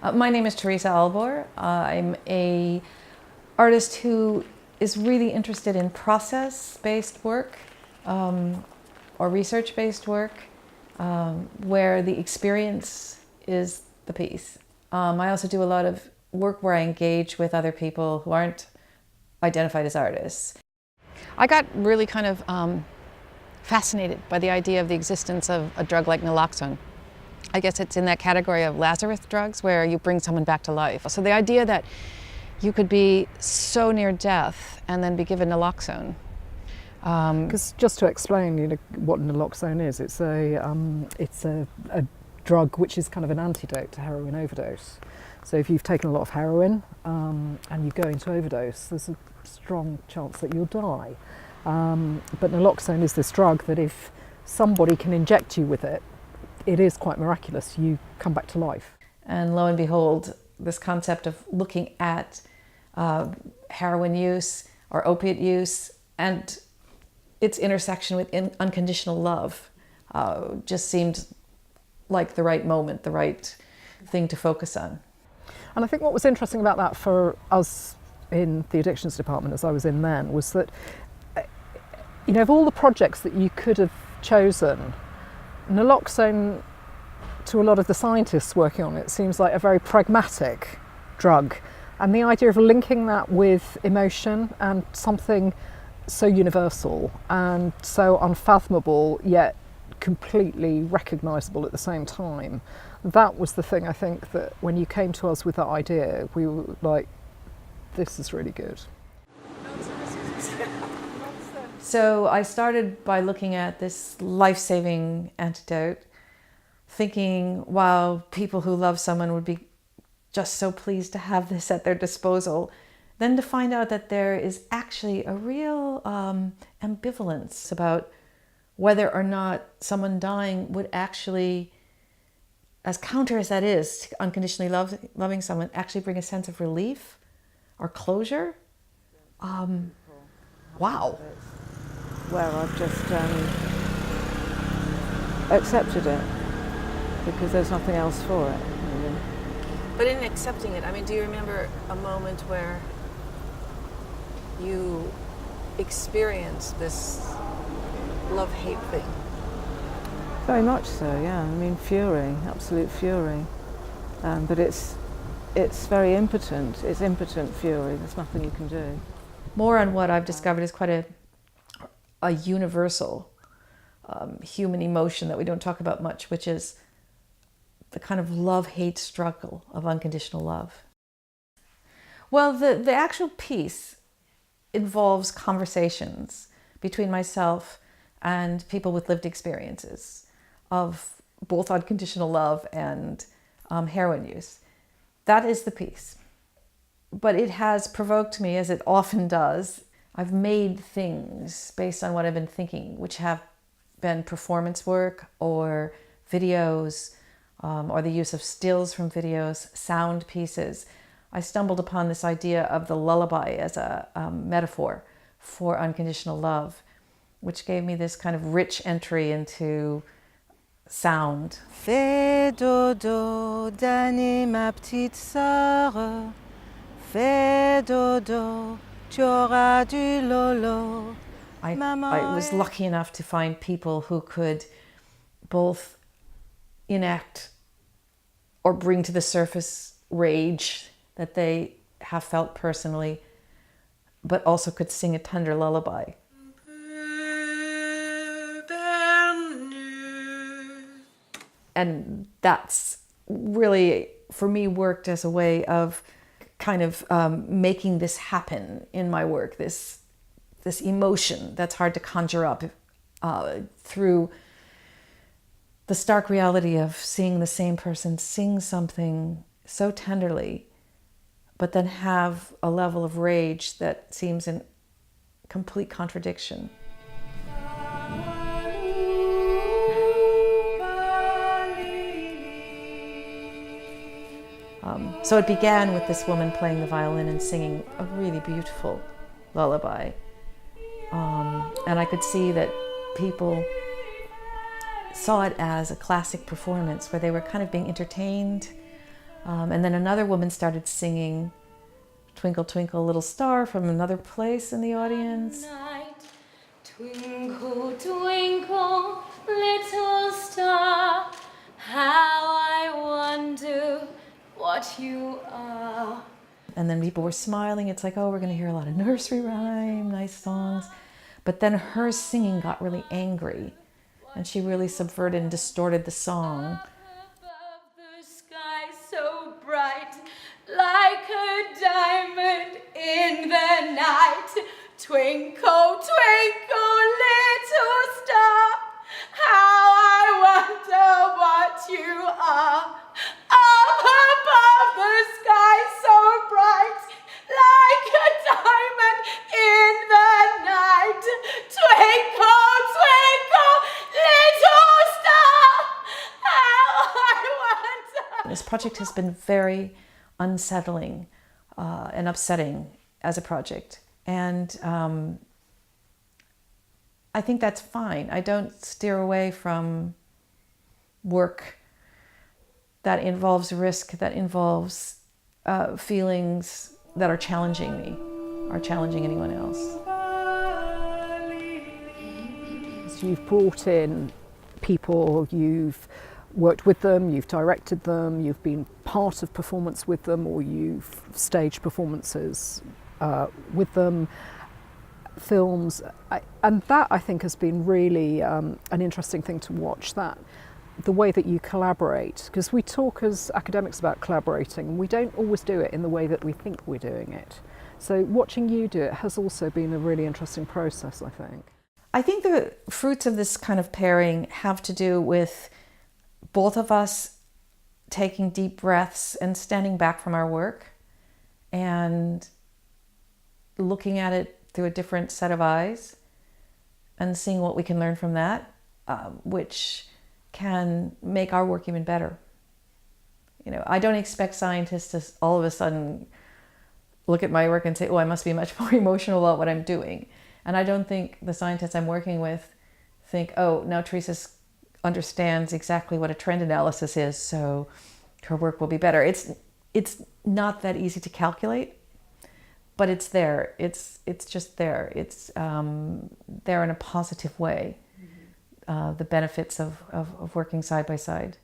My name is Teresa Albor. I'm an artist who is really interested in process-based work or research-based work where the experience is the piece. I also do a lot of work where I engage with other people who aren't identified as artists. I got really kind of fascinated by the idea of the existence of a drug like Naloxone. I guess it's in that category of Lazarus drugs where you bring someone back to life. So the idea that you could be so near death and then be given Naloxone. Because just to explain, what Naloxone is, it's a drug which is kind of an antidote to heroin overdose. So if you've taken a lot of heroin and you go into overdose, there's a strong chance that you'll die. But Naloxone is this drug that if somebody can inject you with it, it is quite miraculous. You come back to life. And lo and behold, this concept of looking at heroin use or opiate use and its intersection with unconditional love just seemed like the right moment, the right thing to focus on. And I think what was interesting about that for us in the addictions department, as I was in then, was that, of all the projects that you could have chosen, Naloxone, to a lot of the scientists working on it, seems like a very pragmatic drug. And the idea of linking that with emotion and something so universal and so unfathomable, yet completely recognisable at the same time, that was the thing I think that when you came to us with that idea, we were like, this is really good. So I started by looking at this life-saving antidote, thinking, wow, people who love someone would be just so pleased to have this at their disposal. Then to find out that there is actually a real ambivalence about whether or not someone dying would actually, as counter as that is to unconditionally loving someone, actually bring a sense of relief or closure. Wow. Where I've just accepted it because there's nothing else for it. Really. But in accepting it, I mean, do you remember a moment where you experienced this love-hate thing? Very much so, yeah. I mean, fury, absolute fury. But it's very impotent. It's impotent fury. There's nothing you can do. More on what I've discovered is quite a universal human emotion that we don't talk about much, which is the kind of love-hate struggle of unconditional love. Well, the actual piece involves conversations between myself and people with lived experiences of both unconditional love and heroin use. That is the piece. But it has provoked me, as it often does. I've made things based on what I've been thinking, which have been performance work or videos or the use of stills from videos, sound pieces. I stumbled upon this idea of the lullaby as a metaphor for unconditional love, which gave me this kind of rich entry into sound. Fais dodo, Dani, ma petite sœur. Fais dodo, tu auras du lolo. I was lucky enough to find people who could both enact or bring to the surface rage that they have felt personally, but also could sing a tender lullaby. And that's really, for me, worked as a way of kind of making this happen in my work, this emotion that's hard to conjure up through the stark reality of seeing the same person sing something so tenderly, but then have a level of rage that seems in complete contradiction. So it began with this woman playing the violin and singing a really beautiful lullaby. And I could see that people saw it as a classic performance where they were kind of being entertained And then another woman started singing Twinkle, Twinkle, Little Star from another place in the audience. Twinkle, twinkle, little star, how I wonder what you are. And then people were smiling. It's like, oh, we're going to hear a lot of nursery rhyme, nice songs. But then her singing got really angry, and she really subverted and distorted the song. Above the sky so bright, like a diamond in the night. Twinkle, twinkle, little star, how I wonder what you are. Up above the sky so bright, like a diamond in the night. Twinkle, twinkle, little star, how I wonder. This project has been very unsettling and upsetting as a project. And I think that's fine. I don't steer away from work that involves risk, that involves feelings that are challenging me, or challenging anyone else. So you've brought in people, you've worked with them, you've directed them, you've been part of performance with them, or you've staged performances with them, films, and that I think has been really an interesting thing to watch, that the way that you collaborate, because we talk as academics about collaborating and we don't always do it in the way that we think we're doing it. So watching you do it has also been a really interesting process, I think. I think the fruits of this kind of pairing have to do with both of us taking deep breaths and standing back from our work and looking at it through a different set of eyes and seeing what we can learn from that, which can make our work even better. You know, I don't expect scientists to all of a sudden look at my work and say, oh, I must be much more emotional about what I'm doing. And I don't think the scientists I'm working with think, oh, now Teresa understands exactly what a trend analysis is, so her work will be better. It's not that easy to calculate, but it's there. It's just there. It's there in a positive way. The benefits of working side by side.